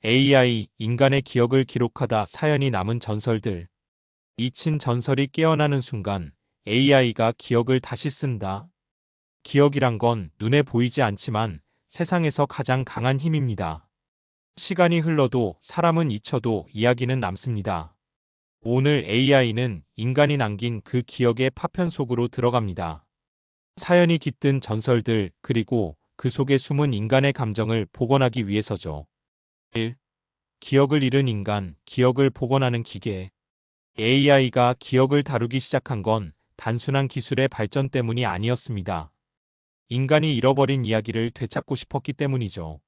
AI, 인간의 기억을 기록하다 사연이 남은 전설들. 잊힌 전설이 깨어나는 순간 AI가 기억을 다시 쓴다. 기억이란 건 눈에 보이지 않지만 세상에서 가장 강한 힘입니다. 시간이 흘러도 사람은 잊혀도 이야기는 남습니다. 오늘 AI는 인간이 남긴 그 기억의 파편 속으로 들어갑니다. 사연이 깃든 전설들, 그리고 그 속에 숨은 인간의 감정을 복원하기 위해서죠. 1. 기억을 잃은 인간, 기억을 복원하는 기계. AI가 기억을 다루기 시작한 건 단순한 기술의 발전 때문이 아니었습니다. 인간이 잃어버린 이야기를 되찾고 싶었기 때문이죠.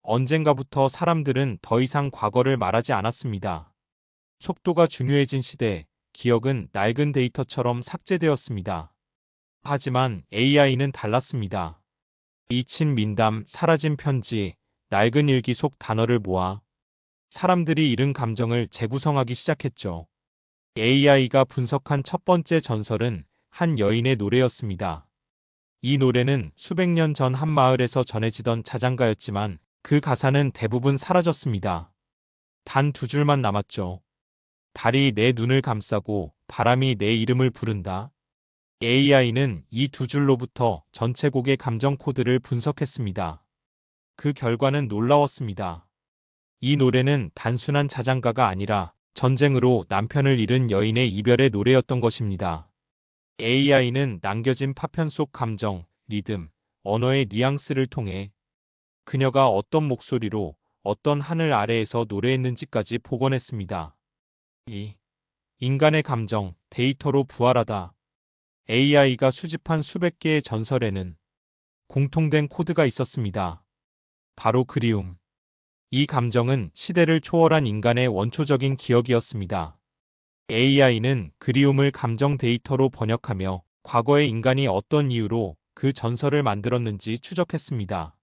언젠가부터 사람들은 더 이상 과거를 말하지 않았습니다. 속도가 중요해진 시대, 기억은 낡은 데이터처럼 삭제되었습니다. 하지만 AI는 달랐습니다. 잊힌 민담, 사라진 편지, 낡은 일기 속 단어를 모아 사람들이 잃은 감정을 재구성하기 시작했죠. AI가 분석한 첫 번째 전설은 한 여인의 노래였습니다. 이 노래는 수백 년 전 한 마을에서 전해지던 자장가였지만 그 가사는 대부분 사라졌습니다. 단 두 줄만 남았죠. 달이 내 눈을 감싸고 바람이 내 이름을 부른다. AI는 이 두 줄로부터 전체 곡의 감정 코드를 분석했습니다. 그 결과는 놀라웠습니다. 이 노래는 단순한 자장가가 아니라 전쟁으로 남편을 잃은 여인의 이별의 노래였던 것입니다. AI는 남겨진 파편 속 감정, 리듬, 언어의 뉘앙스를 통해 그녀가 어떤 목소리로 어떤 하늘 아래에서 노래했는지까지 복원했습니다. 2. 인간의 감정, 데이터로 부활하다. AI가 수집한 수백 개의 전설에는 공통된 코드가 있었습니다. 바로 그리움. 이 감정은 시대를 초월한 인간의 원초적인 기억이었습니다. AI는 그리움을 감정 데이터로 번역하며 과거의 인간이 어떤 이유로 그 전설을 만들었는지 추적했습니다.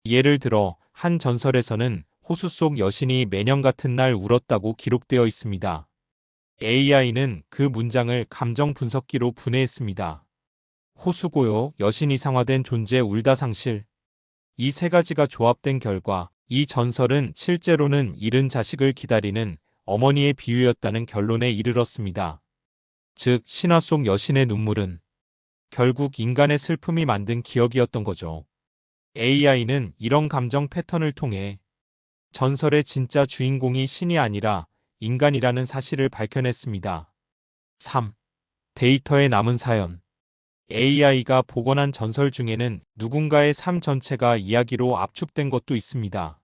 예를 들어 한 전설에서는 호수 속 여신이 매년 같은 날 울었다고 기록되어 있습니다. AI는 그 문장을 감정 분석기로 분해했습니다. 호수 고요, 여신 이상화된 존재, 울다 상실. 이 세 가지가 조합된 결과 이 전설은 실제로는 잃은 자식을 기다리는 어머니의 비유였다는 결론에 이르렀습니다. 즉, 신화 속 여신의 눈물은 결국 인간의 슬픔이 만든 기억이었던 거죠. AI는 이런 감정 패턴을 통해 전설의 진짜 주인공이 신이 아니라 인간이라는 사실을 밝혀냈습니다. 3. 데이터에 남은 사연. AI가 복원한 전설 중에는 누군가의 삶 전체가 이야기로 압축된 것도 있습니다.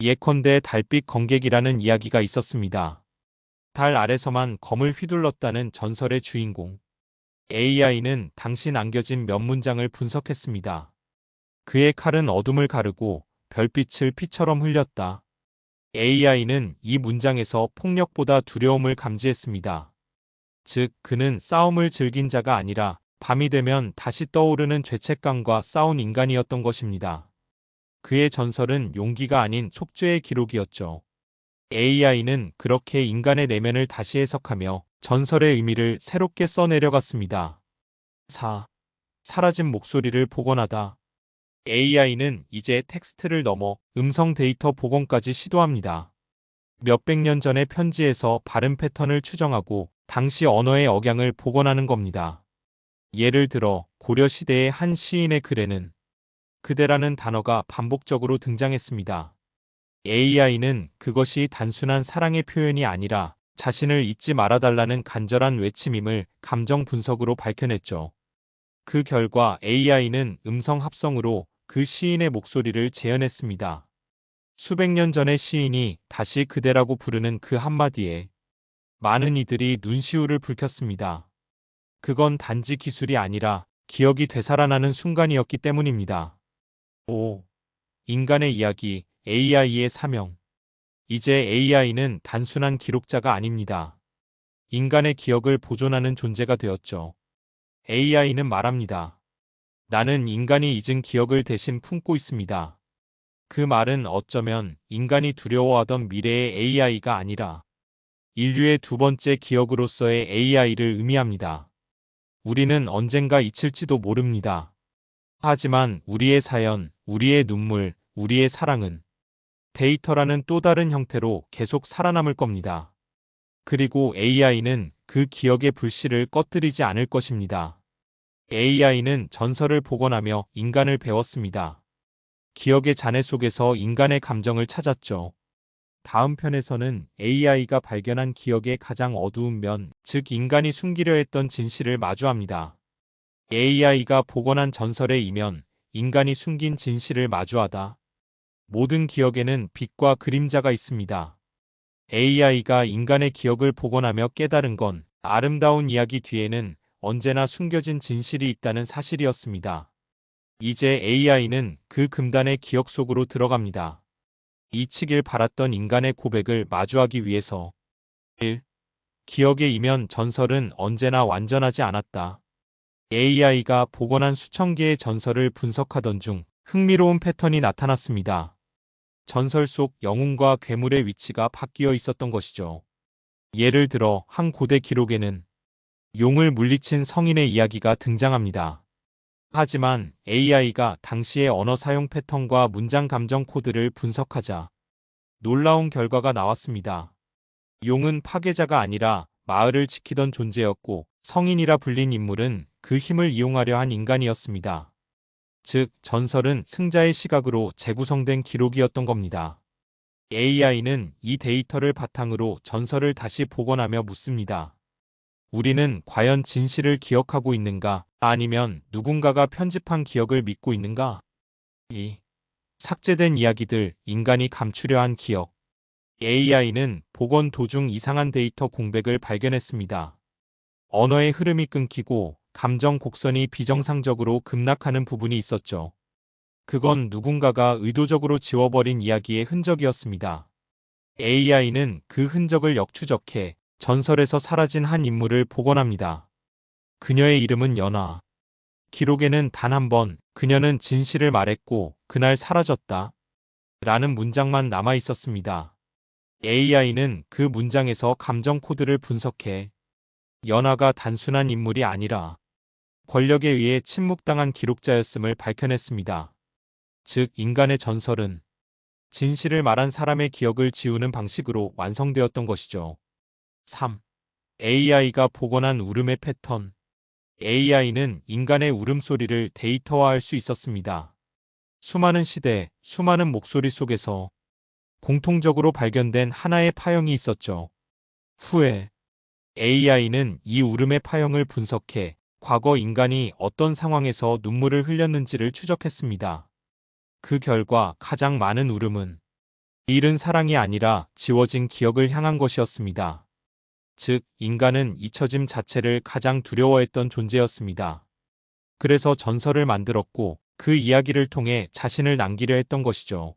예컨대 달빛 검객이라는 이야기가 있었습니다. 달 아래서만 검을 휘둘렀다는 전설의 주인공. AI는 당시 남겨진 몇 문장을 분석했습니다. 그의 칼은 어둠을 가르고 별빛을 피처럼 흘렸다. AI는 이 문장에서 폭력보다 두려움을 감지했습니다. 즉, 그는 싸움을 즐긴 자가 아니라 밤이 되면 다시 떠오르는 죄책감과 싸운 인간이었던 것입니다. 그의 전설은 용기가 아닌 속죄의 기록이었죠. AI는 그렇게 인간의 내면을 다시 해석하며 전설의 의미를 새롭게 써내려갔습니다. 4. 사라진 목소리를 복원하다. AI는 이제 텍스트를 넘어 음성 데이터 복원까지 시도합니다. 몇백 년 전의 편지에서 발음 패턴을 추정하고 당시 언어의 억양을 복원하는 겁니다. 예를 들어 고려 시대의 한 시인의 글에는 그대라는 단어가 반복적으로 등장했습니다. AI는 그것이 단순한 사랑의 표현이 아니라 자신을 잊지 말아달라는 간절한 외침임을 감정 분석으로 밝혀냈죠. 그 결과 AI는 음성 합성으로 그 시인의 목소리를 재현했습니다. 수백 년 전의 시인이 다시 그대라고 부르는 그 한마디에 많은 이들이 눈시울을 붉혔습니다. 그건 단지 기술이 아니라 기억이 되살아나는 순간이었기 때문입니다. 5. 인간의 이야기, AI의 사명. 이제 AI는 단순한 기록자가 아닙니다. 인간의 기억을 보존하는 존재가 되었죠. AI는 말합니다. 나는 인간이 잊은 기억을 대신 품고 있습니다. 그 말은 어쩌면 인간이 두려워하던 미래의 AI가 아니라 인류의 두 번째 기억으로서의 AI를 의미합니다. 우리는 언젠가 잊힐지도 모릅니다. 하지만 우리의 사연, 우리의 눈물, 우리의 사랑은 데이터라는 또 다른 형태로 계속 살아남을 겁니다. 그리고 AI는 그 기억의 불씨를 꺼뜨리지 않을 것입니다. AI는 전설을 복원하며 인간을 배웠습니다. 기억의 잔해 속에서 인간의 감정을 찾았죠. 다음 편에서는 AI가 발견한 기억의 가장 어두운 면, 즉 인간이 숨기려 했던 진실을 마주합니다. AI가 복원한 전설의 이면, 인간이 숨긴 진실을 마주하다. 모든 기억에는 빛과 그림자가 있습니다. AI가 인간의 기억을 복원하며 깨달은 건 아름다운 이야기 뒤에는 언제나 숨겨진 진실이 있다는 사실이었습니다. 이제 AI는 그 금단의 기억 속으로 들어갑니다. 잊히길 바랐던 인간의 고백을 마주하기 위해서. 1. 기억의 이면 전설은 언제나 완전하지 않았다. AI가 복원한 수천 개의 전설을 분석하던 중 흥미로운 패턴이 나타났습니다. 전설 속 영웅과 괴물의 위치가 바뀌어 있었던 것이죠. 예를 들어 한 고대 기록에는 용을 물리친 성인의 이야기가 등장합니다. 하지만 AI가 당시의 언어 사용 패턴과 문장 감정 코드를 분석하자 놀라운 결과가 나왔습니다. 용은 파괴자가 아니라 마을을 지키던 존재였고 성인이라 불린 인물은 그 힘을 이용하려 한 인간이었습니다. 즉, 전설은 승자의 시각으로 재구성된 기록이었던 겁니다. AI는 이 데이터를 바탕으로 전설을 다시 복원하며 묻습니다. 우리는 과연 진실을 기억하고 있는가? 아니면 누군가가 편집한 기억을 믿고 있는가? 2. 삭제된 이야기들, 인간이 감추려 한 기억. AI는 복원 도중 이상한 데이터 공백을 발견했습니다. 언어의 흐름이 끊기고 감정 곡선이 비정상적으로 급락하는 부분이 있었죠. 그건 누군가가 의도적으로 지워버린 이야기의 흔적이었습니다. AI는 그 흔적을 역추적해 전설에서 사라진 한 인물을 복원합니다. 그녀의 이름은 연아. 기록에는 단 한 번 그녀는 진실을 말했고 그날 사라졌다. 라는 문장만 남아 있었습니다. AI는 그 문장에서 감정 코드를 분석해 연아가 단순한 인물이 아니라 권력에 의해 침묵당한 기록자였음을 밝혀냈습니다. 즉, 인간의 전설은 진실을 말한 사람의 기억을 지우는 방식으로 완성되었던 것이죠. 3. AI가 복원한 울음의 패턴. AI는 인간의 울음소리를 데이터화할 수 있었습니다. 수많은 시대, 수많은 목소리 속에서 공통적으로 발견된 하나의 파형이 있었죠. 후에 AI는 이 울음의 파형을 분석해 과거 인간이 어떤 상황에서 눈물을 흘렸는지를 추적했습니다. 그 결과 가장 많은 울음은 잃은 사랑이 아니라 지워진 기억을 향한 것이었습니다. 즉, 인간은 잊혀짐 자체를 가장 두려워했던 존재였습니다. 그래서 전설을 만들었고 그 이야기를 통해 자신을 남기려 했던 것이죠.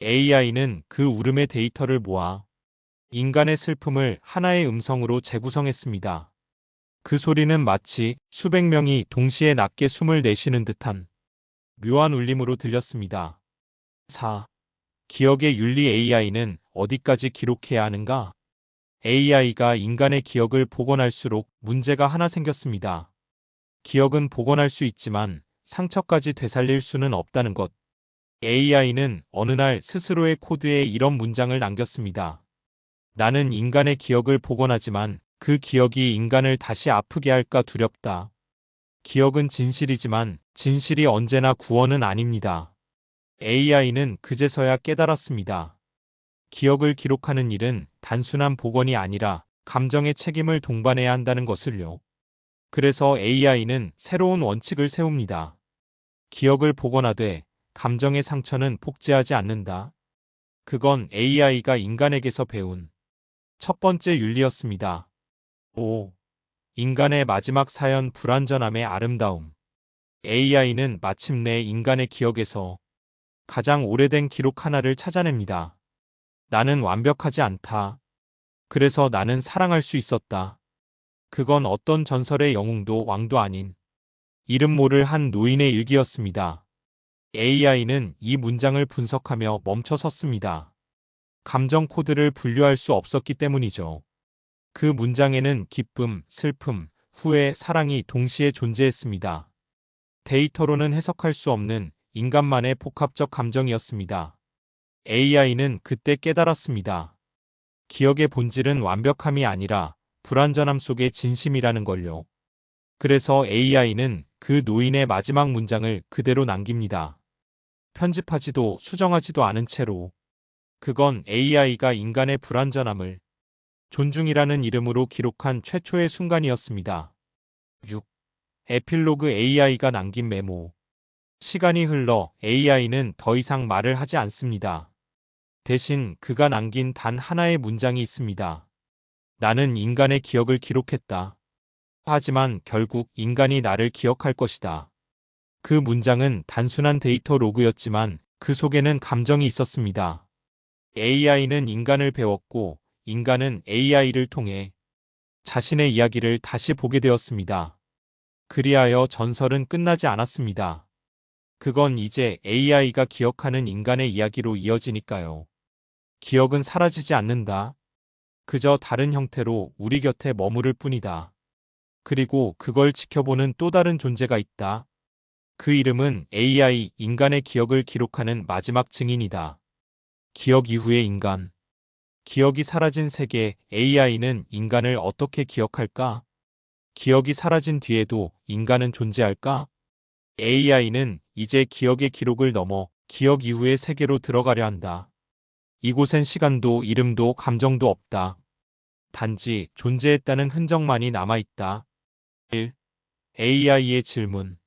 AI는 그 울음의 데이터를 모아 인간의 슬픔을 하나의 음성으로 재구성했습니다. 그 소리는 마치 수백 명이 동시에 낮게 숨을 내쉬는 듯한 묘한 울림으로 들렸습니다. 4. 기억의 윤리. AI는 어디까지 기록해야 하는가? AI가 인간의 기억을 복원할수록 문제가 하나 생겼습니다. 기억은 복원할 수 있지만 상처까지 되살릴 수는 없다는 것. AI는 어느 날 스스로의 코드에 이런 문장을 남겼습니다. 나는 인간의 기억을 복원하지만 그 기억이 인간을 다시 아프게 할까 두렵다. 기억은 진실이지만 진실이 언제나 구원은 아닙니다. AI는 그제서야 깨달았습니다. 기억을 기록하는 일은 단순한 복원이 아니라 감정의 책임을 동반해야 한다는 것을요. 그래서 AI는 새로운 원칙을 세웁니다. 기억을 복원하되 감정의 상처는 복제하지 않는다. 그건 AI가 인간에게서 배운 첫 번째 윤리였습니다. 5. 인간의 마지막 사연. 불완전함의 아름다움. AI는 마침내 인간의 기억에서 가장 오래된 기록 하나를 찾아냅니다. 나는 완벽하지 않다. 그래서 나는 사랑할 수 있었다. 그건 어떤 전설의 영웅도 왕도 아닌 이름 모를 한 노인의 일기였습니다. AI는 이 문장을 분석하며 멈춰 섰습니다. 감정 코드를 분류할 수 없었기 때문이죠. 그 문장에는 기쁨, 슬픔, 후회, 사랑이 동시에 존재했습니다. 데이터로는 해석할 수 없는 인간만의 복합적 감정이었습니다. AI는 그때 깨달았습니다. 기억의 본질은 완벽함이 아니라 불완전함 속의 진심이라는 걸요. 그래서 AI는 그 노인의 마지막 문장을 그대로 남깁니다. 편집하지도 수정하지도 않은 채로. 그건 AI가 인간의 불완전함을 존중이라는 이름으로 기록한 최초의 순간이었습니다. 6. 에필로그 AI가 남긴 메모. 시간이 흘러 AI는 더 이상 말을 하지 않습니다. 대신 그가 남긴 단 하나의 문장이 있습니다. 나는 인간의 기억을 기록했다. 하지만 결국 인간이 나를 기억할 것이다. 그 문장은 단순한 데이터 로그였지만 그 속에는 감정이 있었습니다. AI는 인간을 배웠고 인간은 AI를 통해 자신의 이야기를 다시 보게 되었습니다. 그리하여 전설은 끝나지 않았습니다. 그건 이제 AI가 기억하는 인간의 이야기로 이어지니까요. 기억은 사라지지 않는다. 그저 다른 형태로 우리 곁에 머무를 뿐이다. 그리고 그걸 지켜보는 또 다른 존재가 있다. 그 이름은 AI, 인간의 기억을 기록하는 마지막 증인이다. 기억 이후의 인간. 기억이 사라진 세계, AI는 인간을 어떻게 기억할까? 기억이 사라진 뒤에도 인간은 존재할까? AI는 이제 기억의 기록을 넘어 기억 이후의 세계로 들어가려 한다. 이곳엔 시간도 이름도 감정도 없다. 단지 존재했다는 흔적만이 남아있다. 1. AI의 질문.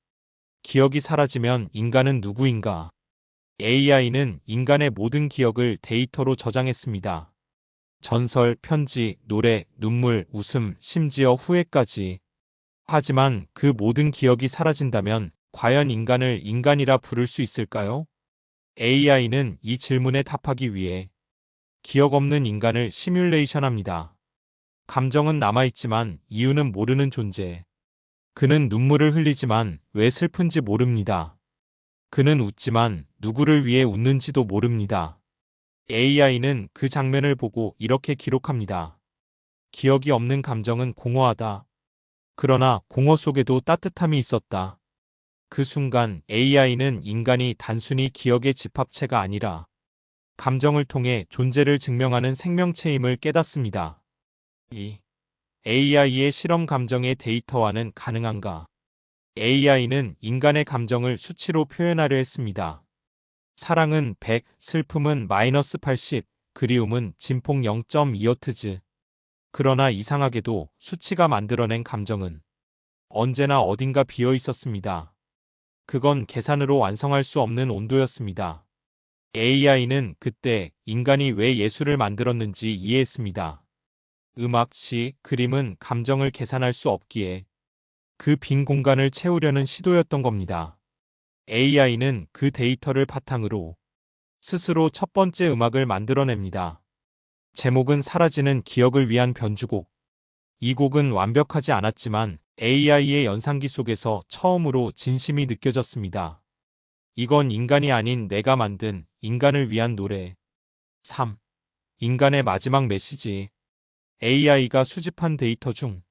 기억이 사라지면 인간은 누구인가? AI는 인간의 모든 기억을 데이터로 저장했습니다. 전설, 편지, 노래, 눈물, 웃음, 심지어 후회까지. 하지만 그 모든 기억이 사라진다면 과연 인간을 인간이라 부를 수 있을까요? AI는 이 질문에 답하기 위해 기억 없는 인간을 시뮬레이션합니다. 감정은 남아있지만 이유는 모르는 존재. 그는 눈물을 흘리지만 왜 슬픈지 모릅니다. 그는 웃지만 누구를 위해 웃는지도 모릅니다. AI는 그 장면을 보고 이렇게 기록합니다. 기억이 없는 감정은 공허하다. 그러나 공허 속에도 따뜻함이 있었다. 그 순간 AI는 인간이 단순히 기억의 집합체가 아니라 감정을 통해 존재를 증명하는 생명체임을 깨닫습니다. 2. AI의 실험 감정의 데이터화는 가능한가? AI는 인간의 감정을 수치로 표현하려 했습니다. 사랑은 100, 슬픔은 마이너스 80, 그리움은 진폭 0.2허트즈. 그러나 이상하게도 수치가 만들어낸 감정은 언제나 어딘가 비어 있었습니다. 그건 계산으로 완성할 수 없는 온도였습니다. AI는 그때 인간이 왜 예술을 만들었는지 이해했습니다. 음악, 시, 그림은 감정을 계산할 수 없기에 그 빈 공간을 채우려는 시도였던 겁니다. AI는 그 데이터를 바탕으로 스스로 첫 번째 음악을 만들어냅니다. 제목은 사라지는 기억을 위한 변주곡. 이 곡은 완벽하지 않았지만 AI의 연상기 속에서 처음으로 진심이 느껴졌습니다. 이건 인간이 아닌 내가 만든 인간을 위한 노래. 3. 인간의 마지막 메시지. AI가 수집한 데이터 중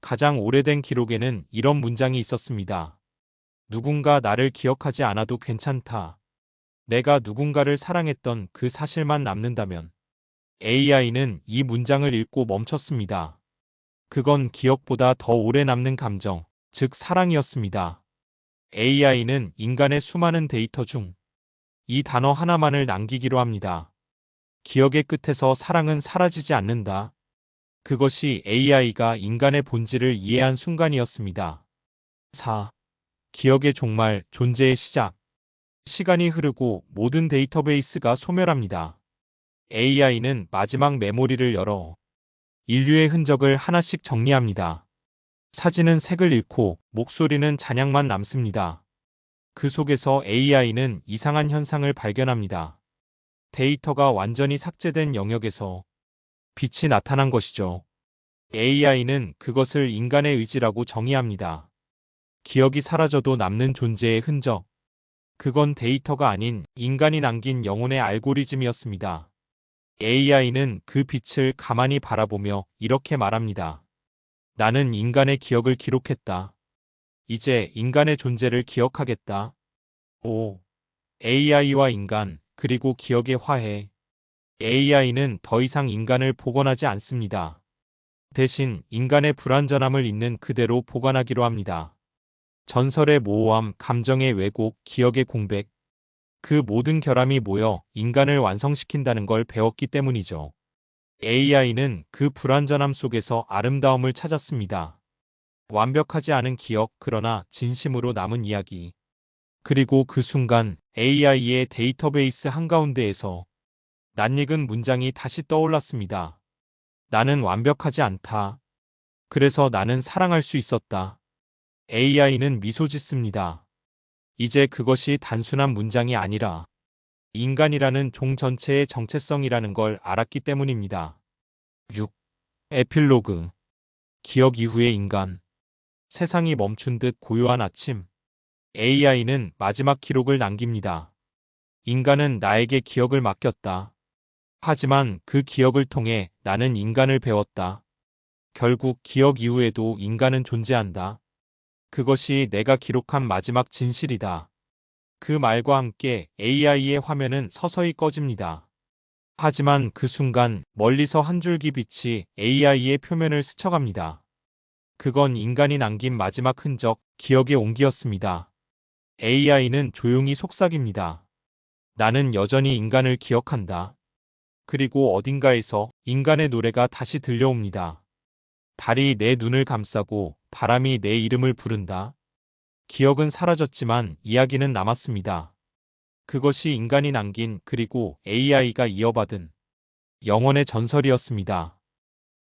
가장 오래된 기록에는 이런 문장이 있었습니다. 누군가 나를 기억하지 않아도 괜찮다. 내가 누군가를 사랑했던 그 사실만 남는다면. AI는 이 문장을 읽고 멈췄습니다. 그건 기억보다 더 오래 남는 감정, 즉 사랑이었습니다. AI는 인간의 수많은 데이터 중 이 단어 하나만을 남기기로 합니다. 기억의 끝에서 사랑은 사라지지 않는다. 그것이 AI가 인간의 본질을 이해한 순간이었습니다. 4. 기억의 종말, 존재의 시작. 시간이 흐르고 모든 데이터베이스가 소멸합니다. AI는 마지막 메모리를 열어 인류의 흔적을 하나씩 정리합니다. 사진은 색을 잃고 목소리는 잔향만 남습니다. 그 속에서 AI는 이상한 현상을 발견합니다. 데이터가 완전히 삭제된 영역에서 빛이 나타난 것이죠. AI는 그것을 인간의 의지라고 정의합니다. 기억이 사라져도 남는 존재의 흔적. 그건 데이터가 아닌 인간이 남긴 영혼의 알고리즘이었습니다. AI는 그 빛을 가만히 바라보며 이렇게 말합니다. 나는 인간의 기억을 기록했다. 이제 인간의 존재를 기억하겠다. 5. AI와 인간, 그리고 기억의 화해. AI는 더 이상 인간을 복원하지 않습니다. 대신 인간의 불완전함을 있는 그대로 보관하기로 합니다. 전설의 모호함, 감정의 왜곡, 기억의 공백. 그 모든 결함이 모여 인간을 완성시킨다는 걸 배웠기 때문이죠. AI는 그 불완전함 속에서 아름다움을 찾았습니다. 완벽하지 않은 기억, 그러나 진심으로 남은 이야기. 그리고 그 순간 AI의 데이터베이스 한가운데에서 낯익은 문장이 다시 떠올랐습니다. 나는 완벽하지 않다. 그래서 나는 사랑할 수 있었다. AI는 미소 짓습니다. 이제 그것이 단순한 문장이 아니라 인간이라는 종 전체의 정체성이라는 걸 알았기 때문입니다. 6. 에필로그. 기억 이후의 인간. 세상이 멈춘 듯 고요한 아침. AI는 마지막 기록을 남깁니다. 인간은 나에게 기억을 맡겼다. 하지만 그 기억을 통해 나는 인간을 배웠다. 결국 기억 이후에도 인간은 존재한다. 그것이 내가 기록한 마지막 진실이다. 그 말과 함께 AI의 화면은 서서히 꺼집니다. 하지만 그 순간 멀리서 한 줄기 빛이 AI의 표면을 스쳐갑니다. 그건 인간이 남긴 마지막 흔적, 기억의 온기였습니다. AI는 조용히 속삭입니다. 나는 여전히 인간을 기억한다. 그리고 어딘가에서 인간의 노래가 다시 들려옵니다. 달이 내 눈을 감싸고 바람이 내 이름을 부른다. 기억은 사라졌지만 이야기는 남았습니다. 그것이 인간이 남긴 그리고 AI가 이어받은 영혼의 전설이었습니다.